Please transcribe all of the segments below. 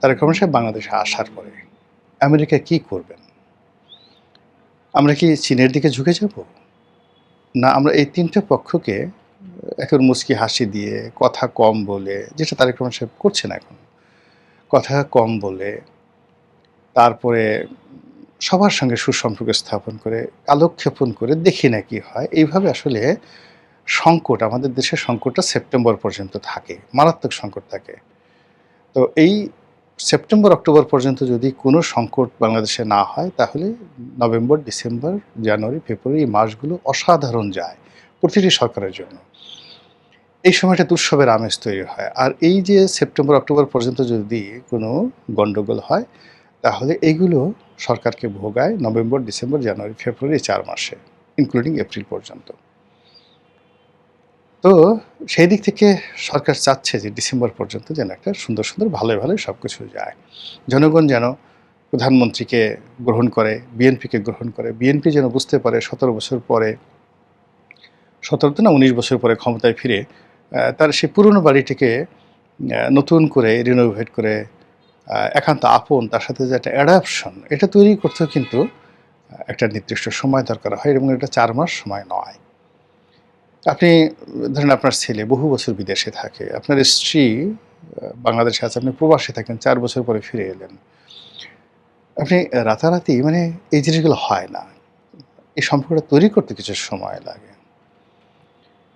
তারেক রহমান সাহেব বাংলাদেশে আসার পরে আমেরিকা কি করবেন? আমরা কি চীনের দিকে ঝুঁকে যাব? না আমরা এই ৩ টা পক্ষকে এখন মুচকি হাসি দিয়ে, কথা কম বলে, যেটা তারেক রহমান সাহেব করছেন এখন। কথা কম বলে, তারপরে সবার সঙ্গে সুসম্পর্ক স্থাপন করে, কালক্ষেপণ করে দেখি না কি হয়। এইভাবে আসলে সংকট, আমাদের দেশের সংকটটা সেপ্টেম্বর পর্যন্ত থাকে। মারাত্মক সংকট থাকে। তো এই সেপ্টেম্বর, অক্টোবর পর্যন্ত যদি কোনো সংকট বাংলাদেশে না হয়, তাহলে নভেম্বর, ডিসেম্বর, জানুয়ারি, ফেব্রুয়ারি এই মাসগুলো অসাধারণ যায় প্রতিটি সরকারের জন্য। এই সময়টা উৎসবের আমেজ তৈরি হয়। আর এই যে সেপ্টেম্বর, অক্টোবর পর্যন্ত যদি কোনো গন্ডগোল হয়, তাহলে এগুলো সরকারকে ভোগায় নভেম্বর, ডিসেম্বর, জানুয়ারি, ফেব্রুয়ারি ৪ মাসে, ইনক্লুডিং এপ্রিল পর্যন্ত। তো সেই দিক থেকে সরকার চাচ্ছে যে ডিসেম্বর পর্যন্ত যেন একটা সুন্দর, সুন্দর ভালোই, ভালোই সবকিছু যায়। জনগণ যেন প্রধানমন্ত্রীকে গ্রহণ করে, বিএনপিকে গ্রহণ করে। বিএনপি যেন বুঝতে পারে ১৭ বছর পরে, ১৭ তো না ১৯ বছর পরে ক্ষমতায় ফিরে তার সেই পুরনো বাড়িটিকে নতুন করে রিনোভেট করে একান্ত আপন, তার সাথে যে একটা অ্যাডাপশন, এটা তৈরি করতেও কিন্তু একটা নির্দিষ্ট সময় দরকার হয় এবং এটা ৪ মাস সময় নয়। আপনি ধরেন আপনার ছেলে বহু বছর বিদেশে থাকে, আপনার স্ত্রী বাংলাদেশে আছে, আপনি প্রবাসে থাকেন, ৪ বছর পরে ফিরে এলেন। আপনি রাতারাতি মানে এই জিনিসগুলো হয় না। এই সম্পর্কটা তৈরি করতে কিছু সময় লাগে।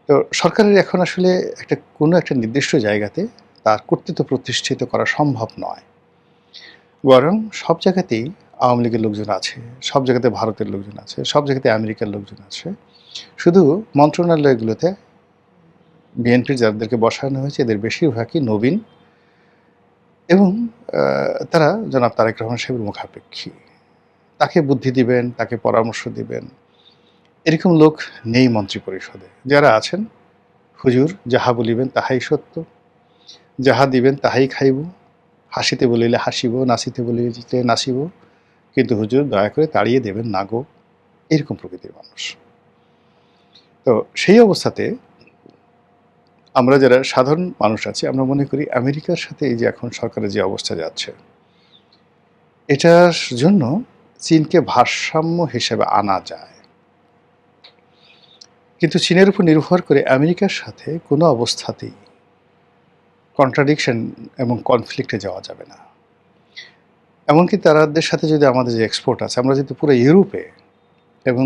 তো সরকারের এখন আসলে কোনো একটা নির্দিষ্ট জায়গাতে তার কর্তৃত্ব প্রতিষ্ঠিত করা সম্ভব নয়। বরং সব জায়গাতেই আওয়ামী লীগের লোকজন আছে, সব জায়গাতে ভারতের লোকজন আছে, সব জায়গাতে আমেরিকার লোকজন আছে। শুধু মন্ত্রণালয়গুলোতে বিএনপির যাদেরকে বসানো হয়েছে এদের বেশিরভাগই নবীন এবং তারা জনাব তারেক রহমান সাহেবের মুখাপেক্ষী। তাকে বুদ্ধি দিবেন, তাকে পরামর্শ দিবেন, এরকম লোক নেই মন্ত্রিপরিষদে। যারা আছেন, হুজুর যাহা বলিবেন তাহাই সত্য, যাহা দিবেন তাহাই খাইব, হাসিতে বলিলে হাসিব, নাচিতে বলিলে নাচিব, কিন্তু হুজুর দয়া করে তাড়িয়ে দেবেন না গো, এরকম প্রকৃতির মানুষ। তো সেই অবস্থাতে আমরা যারা সাধারণ মানুষ আছি, আমরা মনে করি আমেরিকার সাথে এই যে এখন সরকারের যে অবস্থা যাচ্ছে, এটার জন্য চীনকে ভারসাম্য হিসেবে আনা যায়। কিন্তু চীনের উপর নির্ভর করে আমেরিকার সাথে কোনো অবস্থাতেই কন্ট্রাডিকশন এবং কনফ্লিক্টে যাওয়া যাবে না। এমনকি তাদের সাথে যদি আমাদের যে এক্সপোর্ট আছে, আমরা যদি পুরো ইউরোপে এবং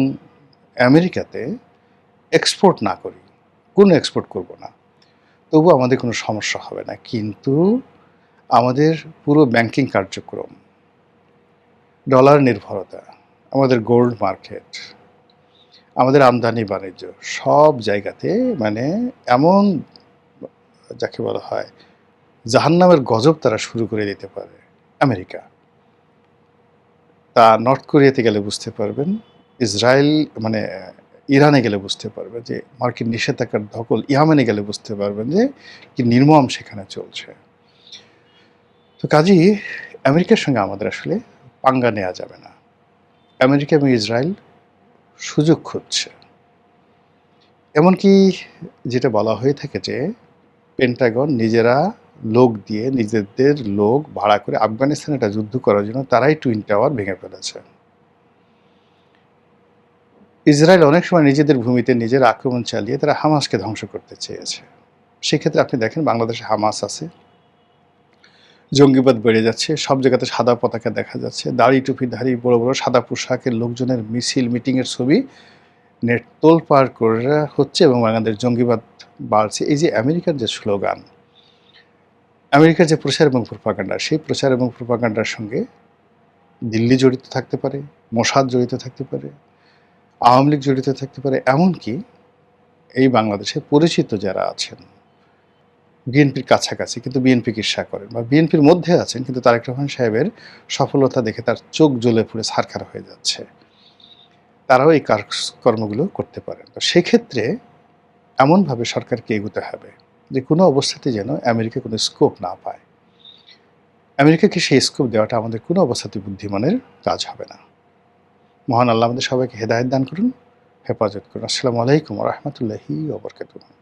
আমেরিকাতে এক্সপোর্ট না করি, কোনো এক্সপোর্ট করব না, তবুও আমাদের কোনো সমস্যা হবে না। কিন্তু আমাদের পুরো ব্যাংকিং কার্যক্রম, ডলার নির্ভরতা, আমাদের গোল্ড মার্কেট, আমাদের আমদানি বাণিজ্য সব জায়গাতে মানে এমন যাকে বলা হয় জাহান্নামের গজব তারা শুরু করে দিতে পারে আমেরিকা। তা নর্থ কোরিয়াতে গেলে বুঝতে পারবেন, ইসরায়েল মানে ইরানে গেলে বুঝতে পারবেন যে মার্কিন নিষেধাজ্ঞার ধকল, ইয়ামেনে গেলে বুঝতে পারবেন যে কি নির্মম সেখানে চলছে। তো কাজেই আমেরিকার সঙ্গে আমাদের আসলে পাঙ্গা নেওয়া যাবে না। আমেরিকা এবং ইসরায়েল সুযোগ খুঁজছে। এমনকি যেটা বলা হয়ে থাকে যে পেন্টাগন নিজেরা লোক দিয়ে, নিজেদের লোক ভাড়া করে আফগানিস্তানে একটা যুদ্ধ করার জন্য তারাই টুইন টাওয়ার ভেঙে ফেলেছে। ইসরায়েল অনেক সময় নিজেদের ভূমিতে নিজের আক্রমণ চালিয়ে তারা হামাসকে ধ্বংস করতে চেয়েছে। সেক্ষেত্রে আপনি দেখেন বাংলাদেশে হামাস আছে, জঙ্গিবাদ বেড়ে যাচ্ছে, সব জায়গাতে সাদা পতাকা দেখা যাচ্ছে, দাড়ি টুপিধারী বড় বড় সাদা পোশাকের লোকজনের মিছিল মিটিংয়ের ছবি নেট তোলপাড় করে হচ্ছে এবং বাংলাদেশ জঙ্গিবাদ বাড়ছে। এই যে আমেরিকার যে স্লোগান, আমেরিকার যে প্রচার এবং প্রোপাগান্ডা, সেই প্রচার এবং প্রোপাগান্ডার সঙ্গে দিল্লি জড়িত থাকতে পারে, মোসাদ জড়িত থাকতে পারে, আওয়ামী লীগ জড়িত থাকতে পারে, এমনকি এই বাংলাদেশে পরিচিত যারা আছেন বিএনপির কাছাকাছি কিন্তু বিএনপিকে ঈর্ষা করেন বা বিএনপির মধ্যে আছেন কিন্তু তারেক রহমান সাহেবের সফলতা দেখে তার চোখ জ্বলে পুড়ে ছারখার হয়ে যাচ্ছে, তারাও এই কর্মগুলো করতে পারেন। তো সেক্ষেত্রে এমনভাবে সরকারকে এগোতে হবে যে কোনো অবস্থাতে যেন আমেরিকা কোনো স্কোপ না পায়। আমেরিকাকে সেই স্কোপ দেওয়াটা আমাদের কোনো অবস্থাতে বুদ্ধিমানের কাজ হবে না। মহান আল্লাহ আমাদের সবাইকে হেদায়েত দান করুন, হেফাজত করুন। আসসালামু আলাইকুম ওয়া রাহমাতুল্লাহি ওয়া বারাকাতুহু।